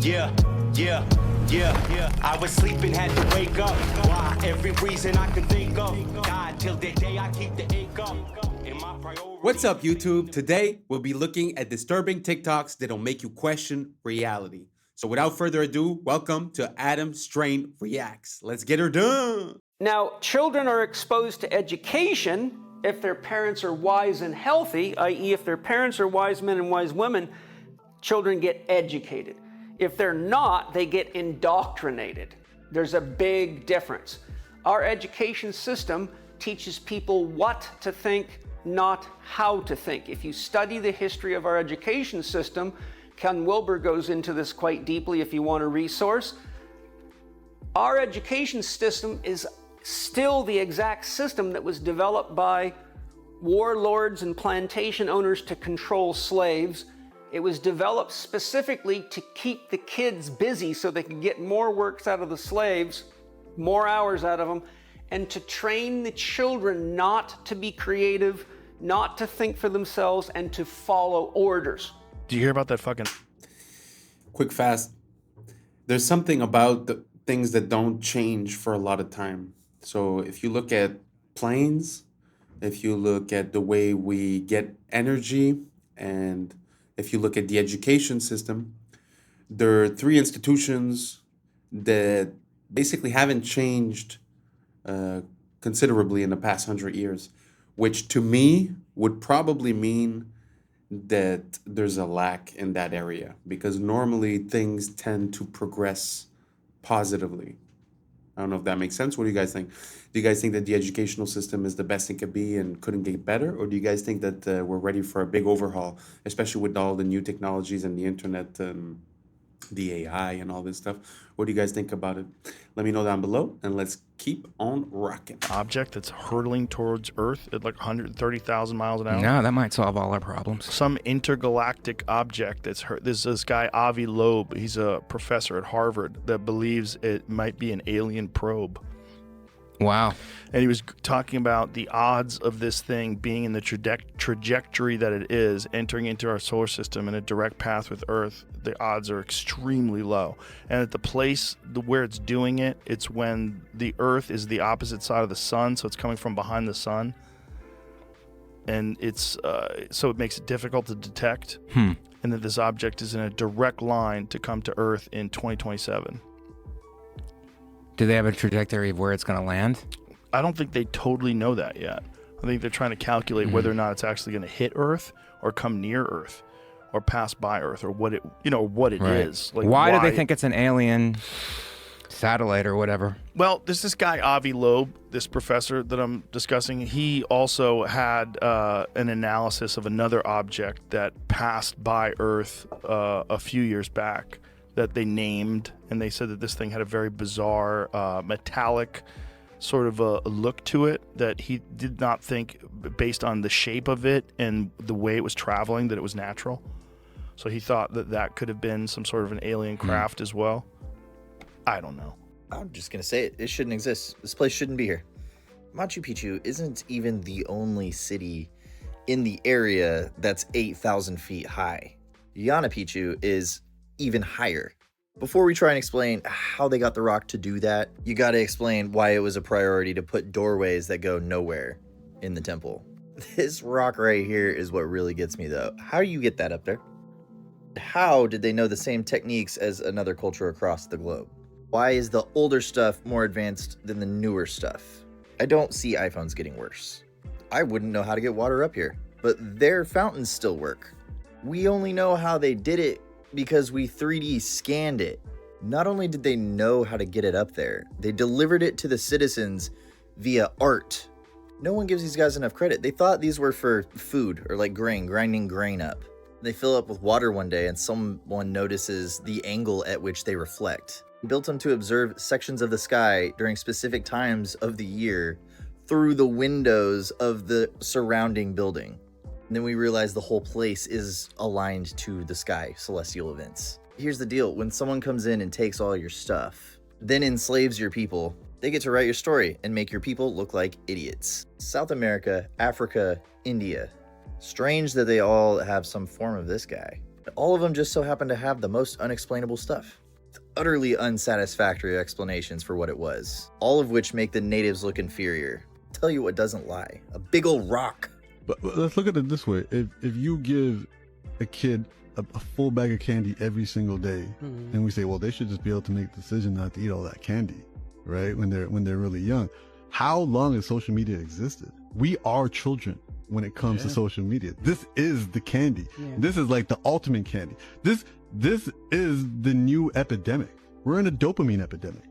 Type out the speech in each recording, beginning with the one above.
Yeah, yeah, yeah, yeah. I was sleeping, had to wake up. Why? Every reason I can think of. God, till the day I keep the ink up. What's up, YouTube? Today, we'll be looking at disturbing TikToks that'll make you question reality. So without further ado, welcome to Adam Strain Reacts. Let's get her done. Now, children are exposed to education if their parents are wise and healthy, i.e. if their parents are wise men and wise women, children get educated. If they're not, they get indoctrinated. There's a big difference. Our education system teaches people what to think, not how to think. If you study the history of our education system, Ken Wilber goes into this quite deeply if you want a resource. Our education system is still the exact system that was developed by warlords and plantation owners to control slaves. It was developed specifically to keep the kids busy so they could get more works out of the slaves, more hours out of them, and to train the children not to be creative, not to think for themselves, and to follow orders. Do you hear about that fucking... Quick, fast. There's something about the things that don't change for a lot of time. So if you look at planes, if you look at the way we get energy, and if you look at the education system, there are three institutions that basically haven't changed considerably in the past 100 years, which to me would probably mean that there's a lack in that area, because normally things tend to progress positively. I don't know if that makes sense. What do you guys think? Do you guys think that the educational system is the best it could be and couldn't get better? Or do you guys think that we're ready for a big overhaul, especially with all the new technologies and the internet and the AI and all this stuff? What do you guys think about it? Let me know down below, and let's keep on rocking. Object that's hurtling towards Earth at like 130,000 miles an hour? No, that might solve all our problems. Some intergalactic object that's hurt. There's this guy, Avi Loeb. He's a professor at Harvard that believes it might be an alien probe. Wow. And he was talking about the odds of this thing being in the trajectory that it is, entering into our solar system in a direct path with Earth. The odds are extremely low. And at the place where it's doing it, it's when the Earth is the opposite side of the sun, so it's coming from behind the sun. And it's so it makes it difficult to detect. And that this object is in a direct line to come to Earth in 2027. Do they have a trajectory of where it's going to land? I don't think they totally know that yet. I think they're trying to calculate whether or not it's actually going to hit Earth or come near Earth or pass by Earth or what it, what it is. Like why do they think it's an alien satellite or whatever? Well, there's this guy, Avi Loeb, this professor that I'm discussing. He also had an analysis of another object that passed by Earth a few years back that they named, and they said that this thing had a very bizarre metallic sort of a look to it that he did not think, based on the shape of it and the way it was traveling, that it was natural. So he thought that that could have been some sort of an alien craft as well. I don't know. I'm just gonna say it. It shouldn't exist. This place shouldn't be here. Machu Picchu isn't even the only city in the area that's 8,000 feet high. Yana Picchu is even higher. Before we try and explain how they got the rock to do that, you gotta explain why it was a priority to put doorways that go nowhere in the temple. This rock right here is what really gets me though. How do you get that up there? How did they know the same techniques as another culture across the globe? Why is the older stuff more advanced than the newer stuff? I don't see iPhones getting worse. I wouldn't know how to get water up here, but their fountains still work. We only know how they did it because we 3D scanned it. Not only did they know how to get it up there, they delivered it to the citizens via art. No one gives these guys enough credit. They thought these were for food or like grain, grinding grain up. They fill up with water one day and someone notices the angle at which they reflect. Built them to observe sections of the sky during specific times of the year through the windows of the surrounding building. And then we realize the whole place is aligned to the sky, celestial events. Here's the deal. When someone comes in and takes all your stuff, then enslaves your people, they get to write your story and make your people look like idiots. South America, Africa, India. Strange that they all have some form of this guy. All of them just so happen to have the most unexplainable stuff. Utterly unsatisfactory explanations for what it was, all of which make the natives look inferior. Tell you what doesn't lie. A big old rock. But let's look at it this way. If you give a kid a full bag of candy every single day, and we say, well, they should just be able to make the decision not to eat all that candy, right? When they're really young. How long has social media existed? We are children when it comes to social media. This is the candy. This is like the ultimate candy. This is the new epidemic. We're in a dopamine epidemic.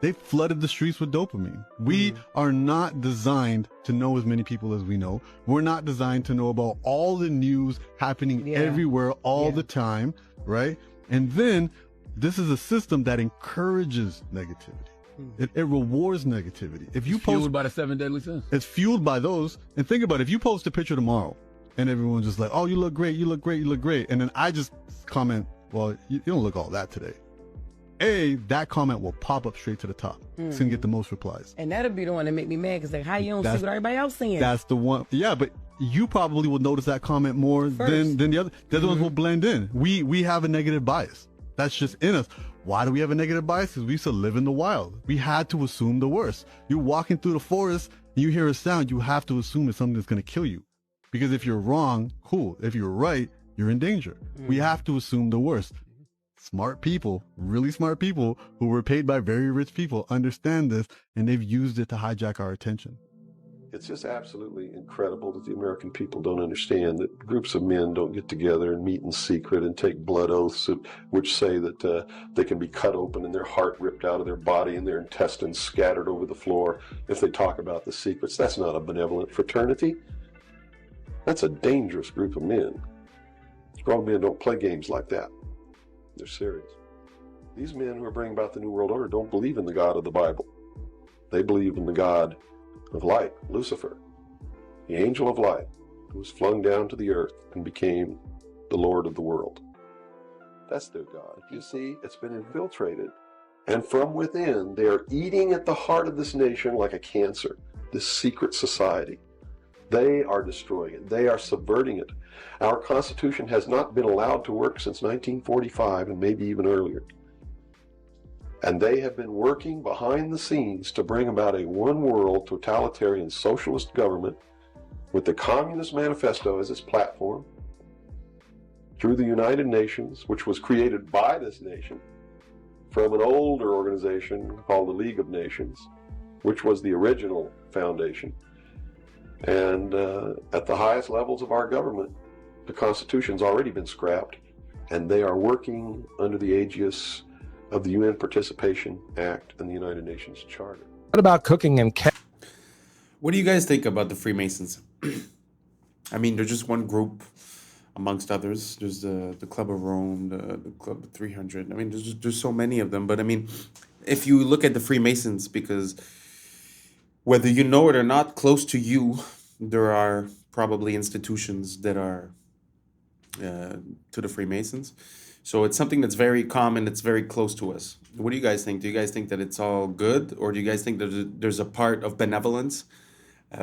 They flooded the streets with dopamine. We are not designed to know as many people as we know. We're not designed to know about all the news happening everywhere all the time, right? And then this is a system that encourages negativity. It rewards negativity. If you fueled by the 7 deadly sins. It's fueled by those. And think about it. If you post a picture tomorrow and everyone's just like, oh, you look great, you look great, you look great. And then I just comment, well, you don't look all that today. That comment will pop up straight to the top. It's going to get the most replies. And that'll be the one that make me mad because like, how you don't see what everybody else seeing? That's the one. Yeah, but you probably will notice that comment more than the other. The other ones will blend in. We have a negative bias. That's just in us. Why do we have a negative bias? Because we used to live in the wild. We had to assume the worst. You're walking through the forest, you hear a sound, you have to assume it's something that's going to kill you. Because if you're wrong, cool. If you're right, you're in danger. We have to assume the worst. Smart people, really smart people who were paid by very rich people understand this, and they've used it to hijack our attention. It's just absolutely incredible that the American people don't understand that groups of men don't get together and meet in secret and take blood oaths which say that they can be cut open and their heart ripped out of their body and their intestines scattered over the floor if they talk about the secrets. That's not a benevolent fraternity. That's a dangerous group of men. Grown men don't play games like that. They're serious. These men who are bringing about the New World Order don't believe in the God of the Bible. They believe in the God of light, Lucifer, the angel of light, who was flung down to the earth and became the Lord of the world. That's their God. You see, it's been infiltrated. And from within, they are eating at the heart of this nation like a cancer, this secret society. They are destroying it. They are subverting it. Our Constitution has not been allowed to work since 1945 and maybe even earlier. And they have been working behind the scenes to bring about a one-world totalitarian socialist government with the Communist Manifesto as its platform through the United Nations, which was created by this nation from an older organization called the League of Nations, which was the original foundation. And at the highest levels of our government, the Constitution's already been scrapped, and they are working under the aegis of the UN Participation Act and the United Nations Charter. What about cooking and What do you guys think about the Freemasons? I mean, they're just one group amongst others. There's the Club of Rome, the Club of 300. I mean, there's so many of them. But I mean, if you look at the Freemasons, because whether you know it or not, close to you, there are probably institutions that are to the Freemasons. So it's something that's very common. It's very close to us. What do you guys think? Do you guys think that it's all good? Or do you guys think that there's a part of benevolence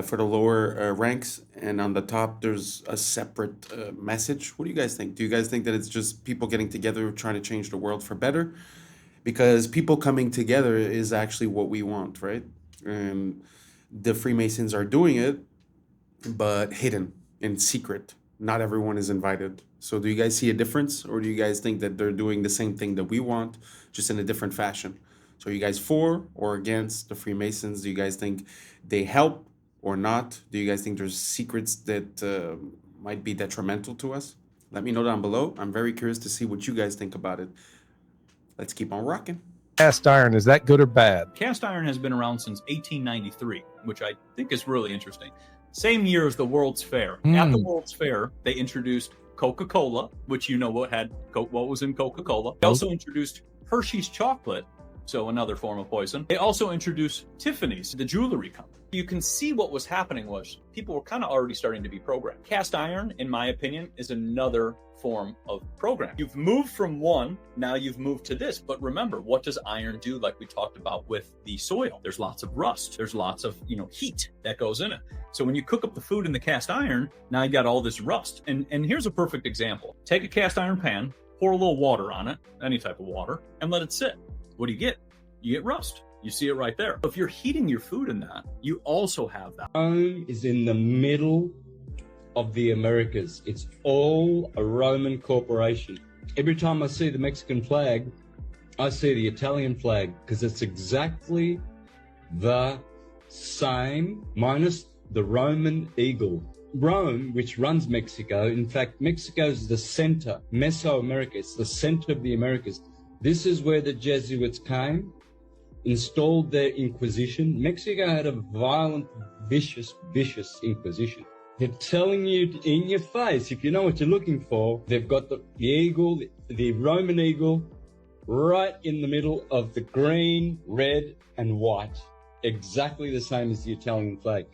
for the lower ranks, and on the top there's a separate message? What do you guys think? Do you guys think that it's just people getting together trying to change the world for better? Because people coming together is actually what we want, right? And the Freemasons are doing it, but hidden, in secret. Not everyone is invited. So do you guys see a difference, or do you guys think that they're doing the same thing that we want, just in a different fashion? So are you guys for or against the Freemasons? Do you guys think they help or not? Do you guys think there's secrets that might be detrimental to us? Let me know down below. I'm very curious to see what you guys think about it. Let's keep on rocking. cast iron, is that good or bad? Cast iron has been around since 1893, which I think is really interesting. Same year as the World's Fair. At the World's Fair, they introduced Coca-Cola, which you know what was in Coca-Cola. They also introduced Hershey's chocolate, so another form of poison. They also introduced Tiffany's, the jewelry company. You can see what was happening was people were kind of already starting to be programmed. Cast iron, in my opinion, is another form of program. You've moved from one, now you've moved to this. But remember, what does iron do? Like we talked about with the soil, there's lots of rust, there's lots of heat that goes in it. So when you cook up the food in the cast iron, now you got all this rust. And here's a perfect example. Take a cast iron pan, pour a little water on it, any type of water, and let it sit. What do you get? You get rust. You see it right there. If you're heating your food in that, you also have that. Rome is in the middle of the Americas. It's all a Roman corporation. Every time I see the Mexican flag, I see the Italian flag, because it's exactly the same, minus the Roman eagle. Rome, which runs Mexico, in fact, Mexico is the center, Mesoamerica, it's the center of the Americas. This is where the Jesuits came, installed their Inquisition. Mexico had a violent, vicious Inquisition. They're telling you in your face, if you know what you're looking for, they've got the eagle, the Roman eagle, right in the middle of the green, red, and white. Exactly the same as the Italian flag,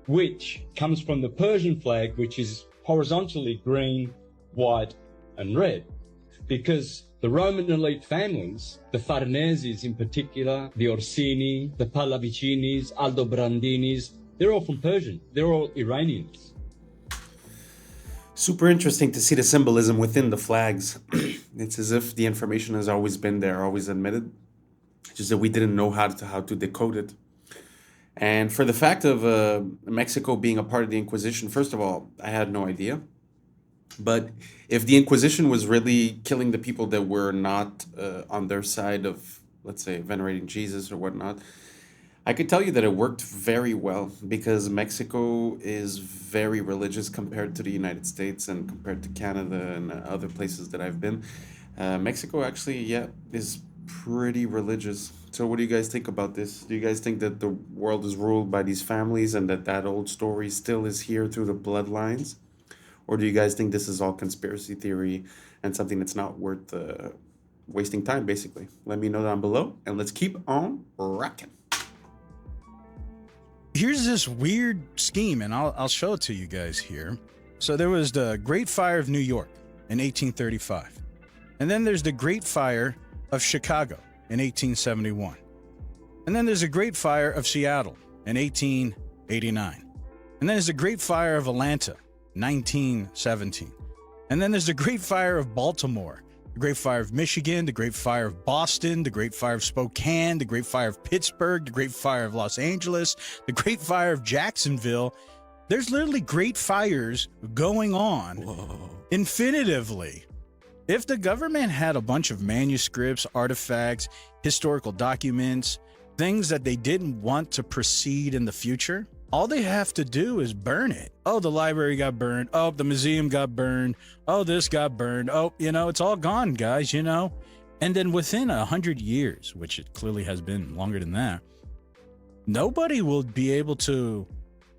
which comes from the Persian flag, which is horizontally green, white, and red. Because the Roman elite families, the Farneses in particular, the Orsini, the Pallavicinis, Aldobrandinis, they're all from Persian. They're all Iranians. Super interesting to see the symbolism within the flags. It's as if the information has always been there, always admitted. Just that we didn't know how to decode it. And for the fact of Mexico being a part of the Inquisition, first of all, I had no idea. But if the Inquisition was really killing the people that were not on their side of, let's say, venerating Jesus or whatnot, I could tell you that it worked very well, because Mexico is very religious compared to the United States and compared to Canada and other places that I've been. Mexico actually, is pretty religious. So what do you guys think about this? Do you guys think that the world is ruled by these families and that old story still is here through the bloodlines? Or do you guys think this is all conspiracy theory and something that's not worth wasting time, basically? Let me know down below, and let's keep on rocking. Here's this weird scheme, and I'll show it to you guys here. So there was the Great Fire of New York in 1835. And then there's the Great Fire of Chicago in 1871. And then there's the Great Fire of Seattle in 1889. And then there's the Great Fire of Atlanta, 1917. And then there's the Great Fire of Baltimore, the Great Fire of Michigan, the Great Fire of Boston, the Great Fire of Spokane, the Great Fire of Pittsburgh, the Great Fire of Los Angeles, the Great Fire of Jacksonville. There's literally great fires going on infinitively. If the government had a bunch of manuscripts, artifacts, historical documents, things that they didn't want to proceed in the future, all they have to do is burn it. Oh, the library got burned. Oh, the museum got burned. Oh, this got burned. Oh, it's all gone, guys, And then within 100 years, which it clearly has been longer than that, nobody will be able to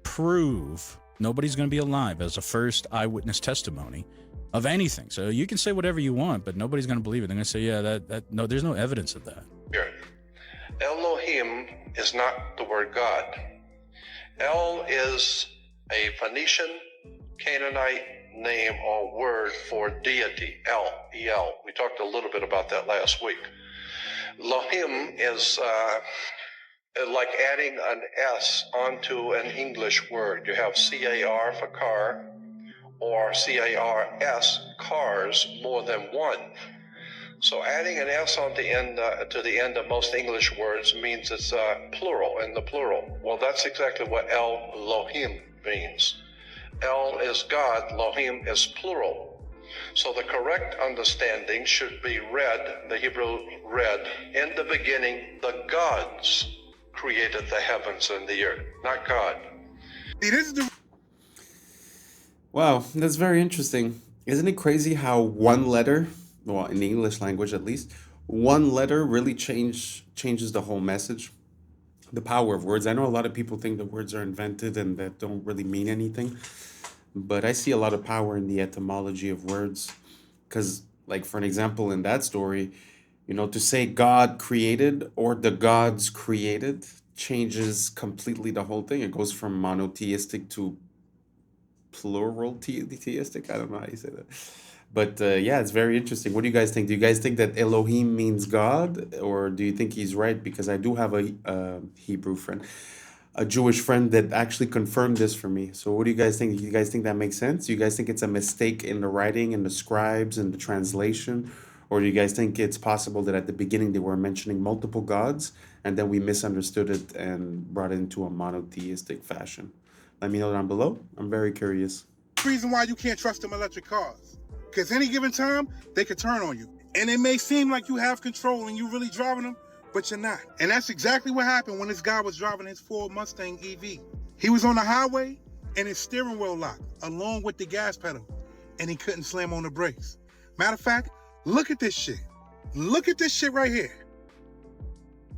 prove, nobody's going to be alive as a first eyewitness testimony of anything. So you can say whatever you want, but nobody's going to believe it. They're going to say, no, there's no evidence of that. Elohim is not the word God. El is a Phoenician, Canaanite name or word for deity, El, E-L. We talked a little bit about that last week. Elohim is like adding an S onto an English word. You have C-A-R for car, or C-A-R-S, cars, more than one. So adding an S on the end, to the end of most English words means it's plural, in the plural. Well, that's exactly what Elohim means. El is God, Elohim is plural. So the correct understanding should be read, the Hebrew read, in the beginning, the gods created the heavens and the earth, not God. Wow, that's very interesting. Isn't it crazy how one letter, well, in the English language at least, one letter really changes the whole message? The power of words. I know a lot of people think that words are invented and that don't really mean anything, but I see a lot of power in the etymology of words. Because, like, for an example, in that story, to say God created or the gods created changes completely the whole thing. It goes from monotheistic to plural theistic. I don't know how you say that. But yeah, it's very interesting. What do you guys think? Do you guys think that Elohim means God, or do you think he's right? Because I do have a Hebrew friend, a Jewish friend that actually confirmed this for me. So what do you guys think? Do you guys think that makes sense? Do you guys think it's a mistake in the writing and the scribes and the translation? Or do you guys think it's possible that at the beginning they were mentioning multiple gods and then we misunderstood it and brought it into a monotheistic fashion? Let me know down below. I'm very curious. Reason why you can't trust them electric cars. Because any given time, they could turn on you. And it may seem like you have control and you're really driving them, but you're not. And that's exactly what happened when this guy was driving his Ford Mustang EV. He was on the highway and his steering wheel locked along with the gas pedal, and he couldn't slam on the brakes. Matter of fact, look at this shit. Look at this shit right here.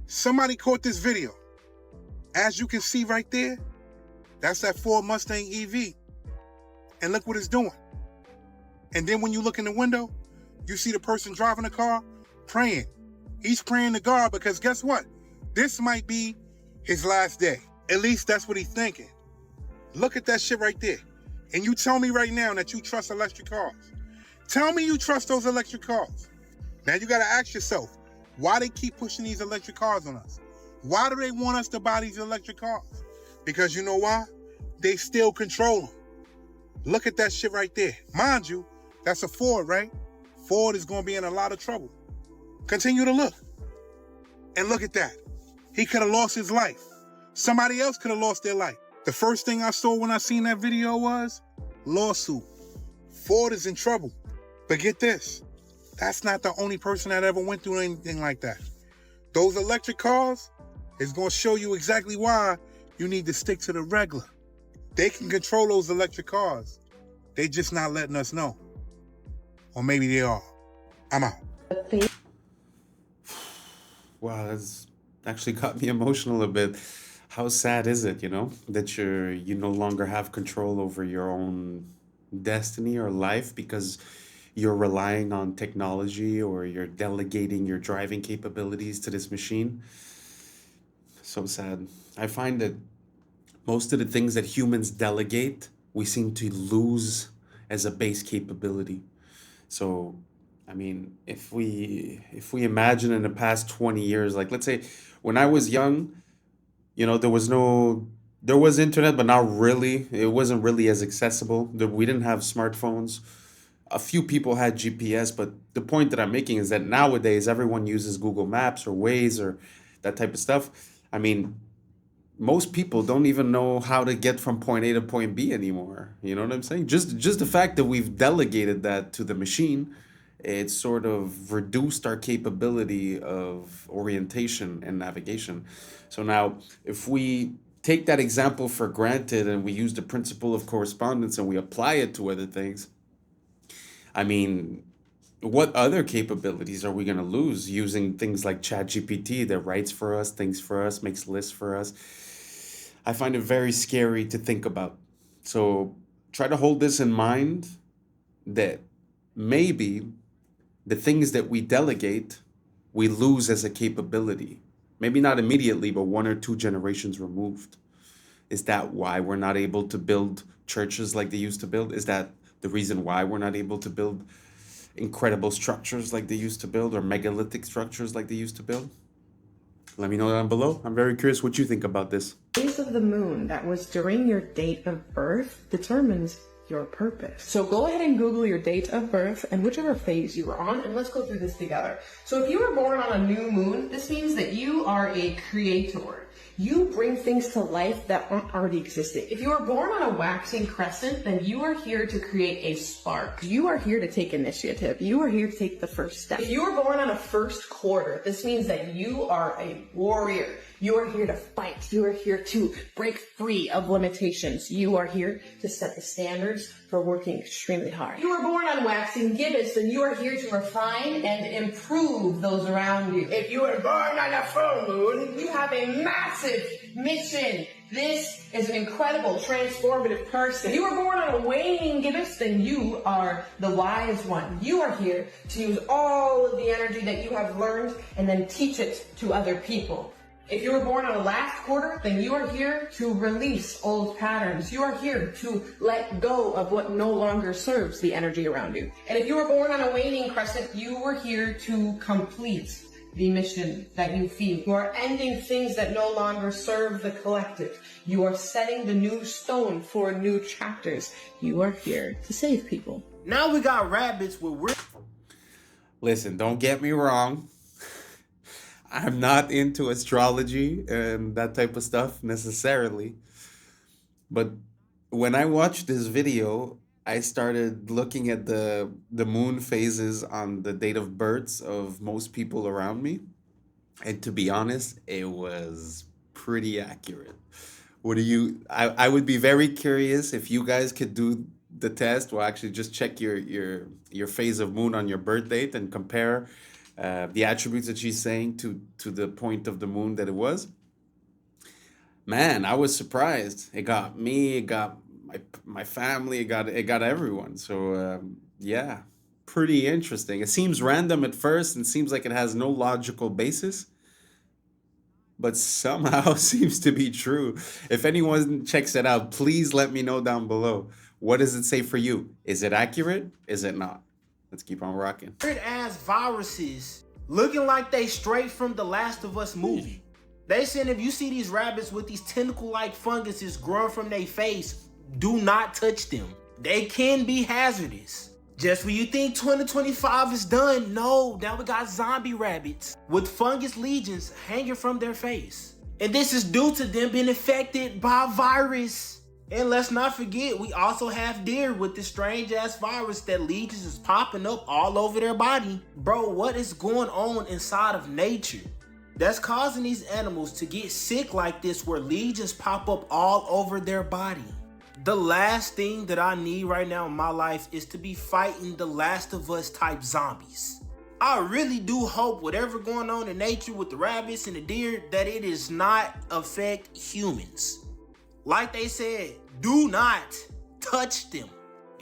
Somebody caught this video. As you can see right there, that's that Ford Mustang EV. And look what it's doing. And then when you look in the window, you see the person driving the car praying. He's praying to God because guess what? This might be his last day. At least that's what he's thinking. Look at that shit right there. And you tell me right now that you trust electric cars. Tell me you trust those electric cars. Now you gotta ask yourself, why they keep pushing these electric cars on us? Why do they want us to buy these electric cars? Because you know why? They still control them. Look at that shit right there. Mind you, that's a Ford, right? Ford is gonna be in a lot of trouble. Continue to look. And look at that. He could have lost his life. Somebody else could have lost their life. The first thing I saw when I seen that video was lawsuit. Ford is in trouble. But get this, that's not the only person that ever went through anything like that. Those electric cars is gonna show you exactly why you need to stick to the regular. They can control those electric cars. They just not letting us know. Or maybe they are. I'm out. Wow, that's actually got me emotional a bit. How sad is it, that you no longer have control over your own destiny or life because you're relying on technology or you're delegating your driving capabilities to this machine? So sad. I find that most of the things that humans delegate, we seem to lose as a base capability. So, I mean, if we imagine in the past 20 years, like let's say when I was young, there was internet, but not really. It wasn't really as accessible. We didn't have smartphones. A few people had GPS, but the point that I'm making is that nowadays everyone uses Google Maps or Waze or that type of stuff. I mean, most people don't even know how to get from point A to point B anymore. You know what I'm saying? Just the fact that we've delegated that to the machine, it's sort of reduced our capability of orientation and navigation. So now, if we take that example for granted and we use the principle of correspondence and we apply it to other things, I mean, what other capabilities are we going to lose using things like ChatGPT that writes for us, thinks for us, makes lists for us? I find it very scary to think about. So try to hold this in mind, that maybe the things that we delegate, we lose as a capability. Maybe not immediately, but 1 or 2 generations removed. Is that why we're not able to build churches like they used to build? Is that the reason why we're not able to build incredible structures like they used to build, or megalithic structures like they used to build? Let me know down below. I'm very curious what you think about this. Phase of the moon that was during your date of birth determines your purpose. So go ahead and Google your date of birth and whichever phase you were on, and let's go through this together. So if you were born on a new moon, this means that you are a creator. You bring things to life that aren't already existing. If you were born on a waxing crescent, then you are here to create a spark. You are here to take initiative. You are here to take the first step. If you were born on a first quarter, this means that you are a warrior. You are here to fight. You are here to break free of limitations. You are here to set the standards for working extremely hard. If you were born on waxing gibbous, then you are here to refine and improve those around you. If you were born on a full moon, you have a massive mission. This is an incredible, transformative person. If you were born on a waning gibbous, then you are the wise one. You are here to use all of the energy that you have learned and then teach it to other people. If you were born on the last quarter, then you are here to release old patterns. You are here to let go of what no longer serves the energy around you. And if you were born on a waning crescent, you were here to complete the mission that you feel. You are ending things that no longer serve the collective. You are setting the new stone for new chapters. You are here to save people. Now we got rabbits with weird... Listen, don't get me wrong. I'm not into astrology and that type of stuff necessarily. But when I watched this video, I started looking at the moon phases on the date of births of most people around me. And to be honest, it was pretty accurate. I would be very curious if you guys could do the test, or actually just check your phase of moon on your birth date and compare the attributes that she's saying to the point of the moon that it was. Man, I was surprised. It got me, it got my family, it got everyone. So yeah, pretty interesting. It seems random at first and seems like it has no logical basis, but somehow seems to be true. If anyone checks it out, please let me know down below. What does it say for you? Is it accurate? Is it not? Let's keep on rocking. Weird-ass viruses looking like they straight from the Last of Us movie. They said if you see these rabbits with these tentacle-like funguses growing from their face, do not touch them. They can be hazardous. Just when you think 2025 is done, no, now we got zombie rabbits with fungus legions hanging from their face. And this is due to them being infected by a virus. And let's not forget, we also have deer with this strange ass virus that legions is popping up all over their body. Bro, what is going on inside of nature that's causing these animals to get sick like this, where legions pop up all over their body? The last thing that I need right now in my life is to be fighting the Last of Us type zombies. I really do hope whatever going on in nature with the rabbits and the deer, that it does not affect humans. Like they said, do not touch them.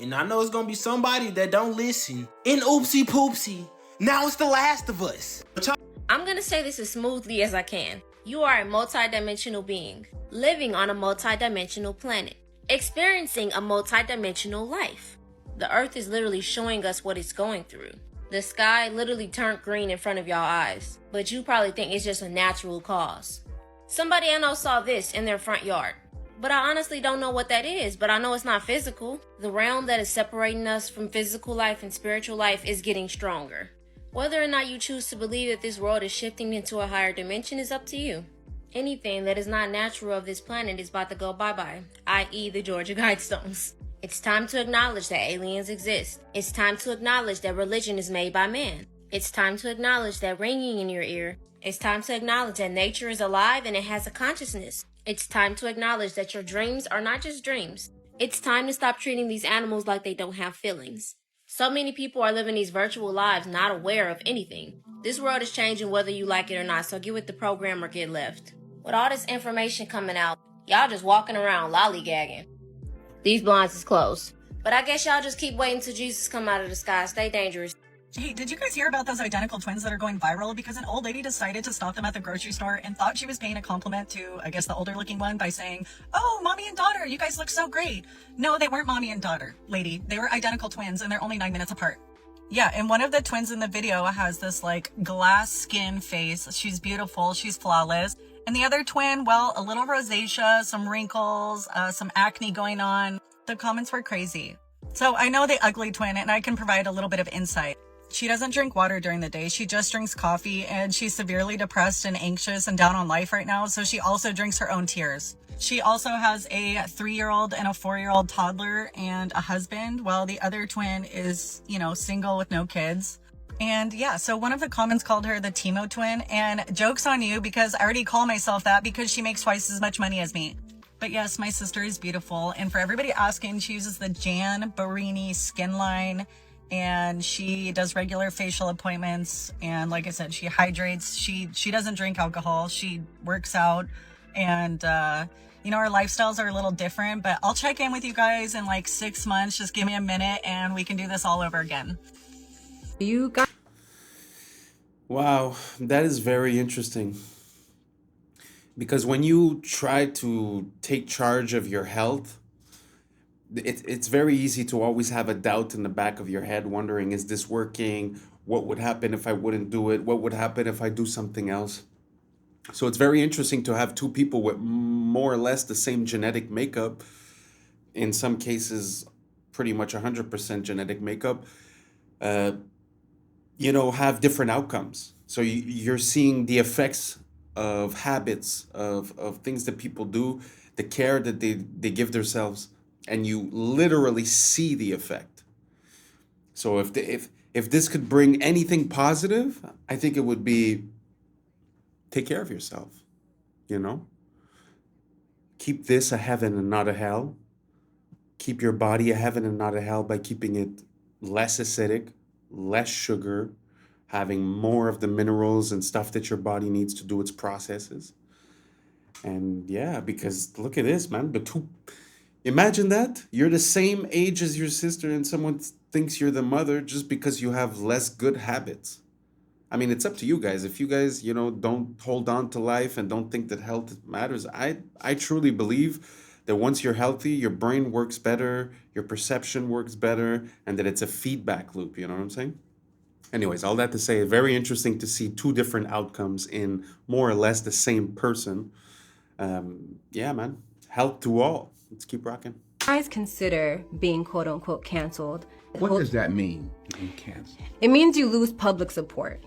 And I know it's gonna be somebody that don't listen. And oopsie poopsie, now it's the Last of Us. I'm gonna say this as smoothly as I can. You are a multi-dimensional being, living on a multi-dimensional planet, experiencing a multi-dimensional life. The earth is literally showing us what it's going through. The sky literally turned green in front of y'all eyes, but you probably think it's just a natural cause. Somebody I know saw this in their front yard. But I honestly don't know what that is, but I know it's not physical. The realm that is separating us from physical life and spiritual life is getting stronger. Whether or not you choose to believe that this world is shifting into a higher dimension is up to you. Anything that is not natural of this planet is about to go bye-bye, i.e. the Georgia Guidestones. It's time to acknowledge that aliens exist. It's time to acknowledge that religion is made by man. It's time to acknowledge that ringing in your ear. It's time to acknowledge that nature is alive and it has a consciousness. It's time to acknowledge that your dreams are not just dreams. It's time to stop treating these animals like they don't have feelings. So many people are living these virtual lives not aware of anything. This world is changing whether you like it or not, so get with the program or get left. With all this information coming out, y'all just walking around lollygagging. These blinds is closed. But I guess y'all just keep waiting till Jesus come out of the sky. Stay dangerous. Hey, did you guys hear about those identical twins that are going viral? Because an old lady decided to stop them at the grocery store and thought she was paying a compliment to, I guess, the older looking one by saying, "Oh, mommy and daughter, you guys look so great." No, they weren't mommy and daughter, lady. They were identical twins and they're only 9 minutes apart. Yeah, and one of the twins in the video has this like glass skin face. She's beautiful. She's flawless. And the other twin, well, a little rosacea, some wrinkles, some acne going on. The comments were crazy. So I know the ugly twin and I can provide a little bit of insight. She doesn't drink water during the day. She just drinks coffee, and she's severely depressed and anxious and down on life right now. So she also drinks her own tears. She also has a 3-year-old and a 4-year-old toddler and a husband, while the other twin is, you know, single with no kids. And yeah, so one of the comments called her the Timo twin, and joke's on you because I already call myself that because she makes twice as much money as me. But yes, my sister is beautiful. And for everybody asking, she uses the Jan Barini skin line. And she does regular facial appointments, and like I said, she hydrates. She doesn't drink alcohol. She works out, and you know, our lifestyles are a little different, but I'll check in with you guys in like 6 months. Just give me a minute and we can do this all over again. Wow, that is very interesting. Because when you try to take charge of your health, it's very easy to always have a doubt in the back of your head, wondering, is this working? What would happen if I wouldn't do it? What would happen if I do something else? So it's very interesting to have two people with more or less the same genetic makeup, in some cases, pretty much 100% genetic makeup, uh, have different outcomes. So you're seeing the effects of habits, of things that people do, the care that they give themselves, and you literally see the effect. So if this could bring anything positive, I think it would be take care of yourself, you know? Keep this a heaven and not a hell. Keep your body a heaven and not a hell by keeping it less acidic, less sugar, having more of the minerals and stuff that your body needs to do its processes. And yeah, because look at this, man. Imagine that. You're the same age as your sister and someone thinks you're the mother just because you have less good habits. I mean, it's up to you guys. If you guys, don't hold on to life and don't think that health matters, I truly believe that once you're healthy, your brain works better, your perception works better, and that it's a feedback loop, you know what I'm saying? Anyways, all that to say, very interesting to see two different outcomes in more or less the same person. Yeah, man. Health to all. Let's keep rocking. Guys consider being quote unquote canceled. What does that mean, being canceled? It means you lose public support.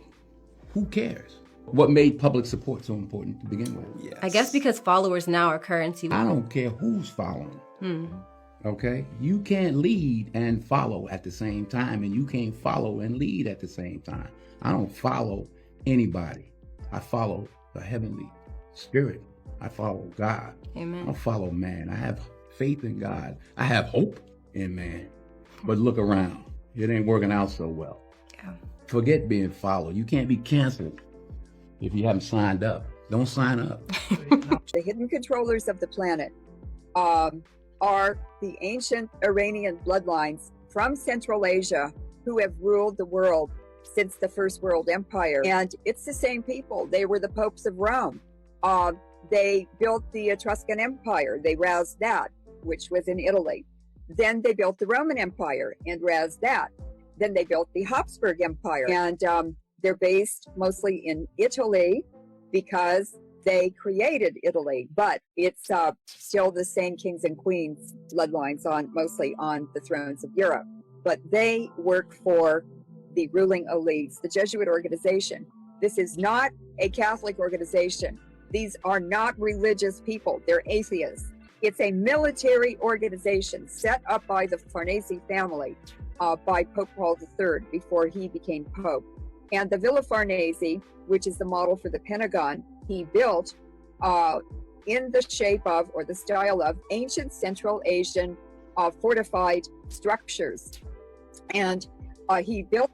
Who cares? What made public support so important to begin with? Yes. I guess because followers now are currency. I don't care who's following. Okay? You can't lead and follow at the same time, and you can't follow and lead at the same time. I don't follow anybody. I follow the heavenly spirit. I follow God. Amen. I don't follow man. I have faith in God. I have hope in man. But look around. It ain't working out so well. Yeah. Forget being followed. You can't be canceled if you haven't signed up. Don't sign up. The hidden controllers of the planet are the ancient Iranian bloodlines from Central Asia who have ruled the world since the First World Empire. And it's the same people. They were the popes of Rome. They built the Etruscan Empire. They razed that, which was in Italy. Then they built the Roman Empire and razed that. Then they built the Habsburg Empire. And they're based mostly in Italy because they created Italy, but it's still the same kings and queens bloodlines mostly on the thrones of Europe. But they work for the ruling elites, the Jesuit organization. This is not a Catholic organization. These are not religious people. They're atheists. It's a military organization set up by the Farnese family, by Pope Paul III before he became Pope. And the Villa Farnese, which is the model for the Pentagon, he built in the shape of, or the style of, ancient Central Asian fortified structures. And he built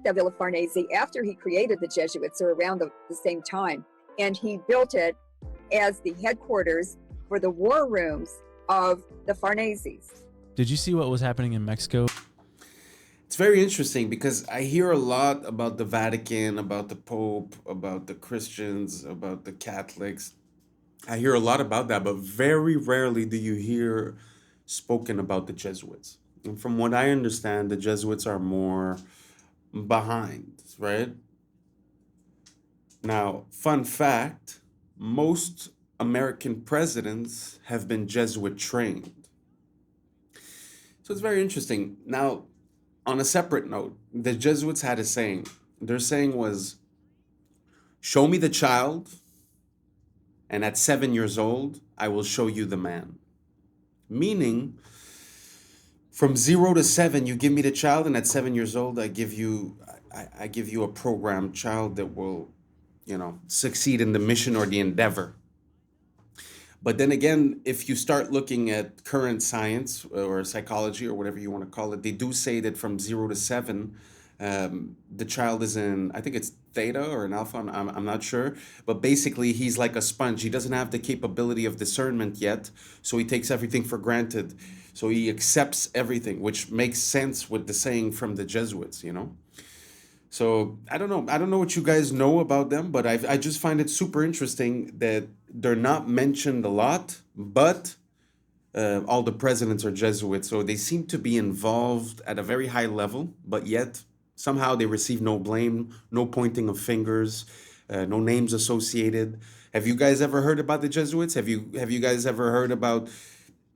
the Villa Farnese after he created the Jesuits, or around the same time. And he built it as the headquarters for the war rooms of the Farneses. Did you see what was happening in Mexico? It's very interesting because I hear a lot about the Vatican, about the Pope, about the Christians, about the Catholics. I hear a lot about that, but very rarely do you hear spoken about the Jesuits. And from what I understand, the Jesuits are more behind, right? Now, fun fact, most American presidents have been Jesuit trained. So it's very interesting. Now, on a separate note, the Jesuits had a saying. Their saying was, show me the child, and at 7 years old, I will show you the man. Meaning, from 0 to 7, you give me the child, and at 7 years old, I give you a programmed child that will, succeed in the mission or the endeavor. But then again, if you start looking at current science or psychology or whatever you want to call it, they do say that from 0 to 7, the child is in, I think it's theta or an alpha, I'm not sure. But basically, he's like a sponge. He doesn't have the capability of discernment yet, so he takes everything for granted. So he accepts everything, which makes sense with the saying from the Jesuits, So I don't know what you guys know about them, but I just find it super interesting that they're not mentioned a lot, but all the presidents are Jesuits, so they seem to be involved at a very high level, but yet somehow they receive no blame, no pointing of fingers, no names associated. Have you guys ever heard about the Jesuits? Have you guys ever heard about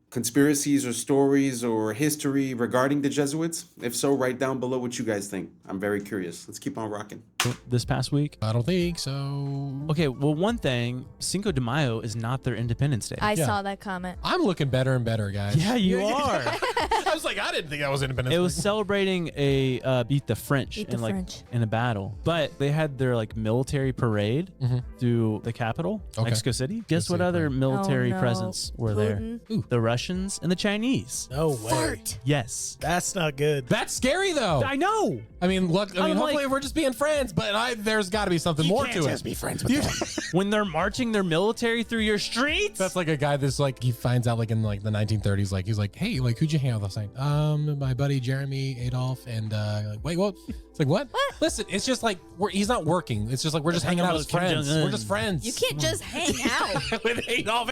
conspiracies or stories or history regarding the Jesuits? If so, write down below what you guys think. I'm very curious. Let's keep on rocking. This past week? I don't think so. Okay, well, one thing, Cinco de Mayo is not their Independence Day. I saw that comment. I'm looking better and better, guys. Yeah, you are. I was like, I didn't think that was Independence It Day. was celebrating a beat the French in a battle, but they had their like military parade through the capital, Mexico City. Guess what other military presence were there? The Russians and the Chinese. No way. Fart. Yes. That's not good. That's scary though. I know. I mean, look. I mean, hopefully we're just being friends, but there's got to be something more to it. Just be friends with them. When they're marching their military through your streets. That's like a guy that's like he finds out like in like the 1930s, like he's like, hey, like who'd you hang out with last night? My buddy Jeremy Adolf, and like, wait, what? It's like what? Listen, it's just like he's not working. It's just like we're just hanging out as friends. We're just friends. You can't just hang out with Adolf.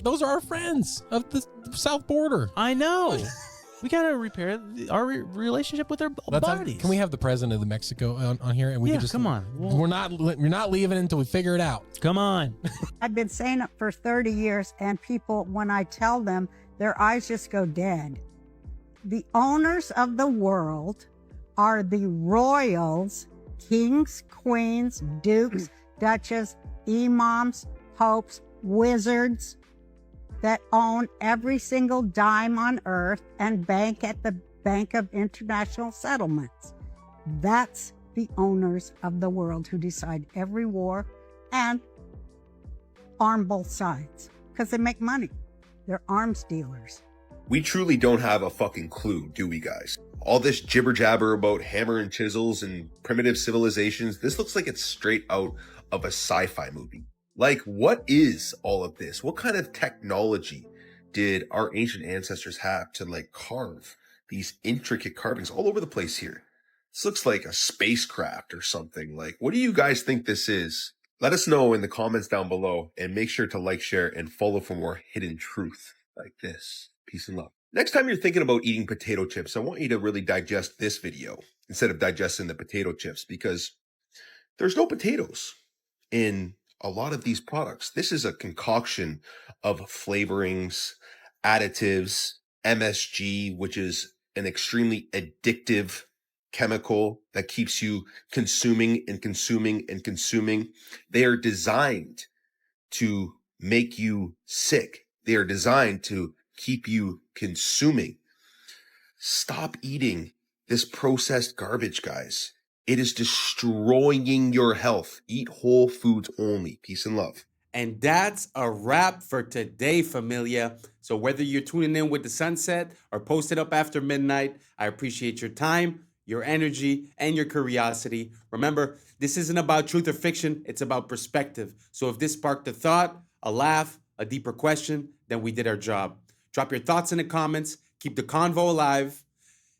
Those are our friends of the south border. I know. We gotta repair our relationship with our bodies. Can we have the president of Mexico on here, and we can just come on? We're not leaving until we figure it out. Come on. I've been saying it for 30 years, and people, when I tell them, their eyes just go dead. The owners of the world are the royals, kings, queens, dukes, duchesses, imams, popes, wizards, that own every single dime on earth and bank at the Bank of International Settlements. That's the owners of the world who decide every war and arm both sides because they make money. They're arms dealers. We truly don't have a fucking clue, do we, guys? All this jibber jabber about hammer and chisels and primitive civilizations, this looks like it's straight out of a sci-fi movie. Like, what is all of this? What kind of technology did our ancient ancestors have to like carve these intricate carvings all over the place here? This looks like a spacecraft or something. Like, what do you guys think this is? Let us know in the comments down below, and make sure to like, share, and follow for more hidden truth like this. Peace and love. Next time you're thinking about eating potato chips, I want you to really digest this video instead of digesting the potato chips, because there's no potatoes in a lot of these products. This is a concoction of flavorings, additives, MSG, which is an extremely addictive chemical that keeps you consuming and consuming and consuming. They are designed to make you sick. They are designed to keep you consuming. Stop eating this processed garbage, guys. It is destroying your health. Eat whole foods only. Peace and love. And that's a wrap for today, familia. So whether you're tuning in with the sunset or posted up after midnight, I appreciate your time, your energy, and your curiosity. Remember, this isn't about truth or fiction. It's about perspective. So if this sparked a thought, a laugh, a deeper question, then we did our job. Drop your thoughts in the comments. Keep the convo alive.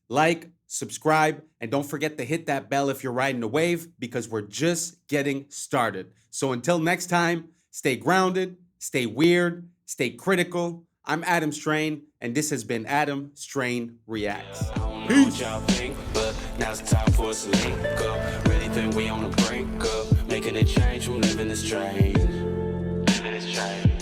Like, subscribe, and don't forget to hit that bell if you're riding the wave, because we're just getting started. So until next time, stay grounded, stay weird, stay critical. I'm Adam Strain, and this has been Adam Strain Reacts. Peace. Y'all think, but now it's time for us to link up. Really think we on the brink of making a change from living this strange. Living this strange.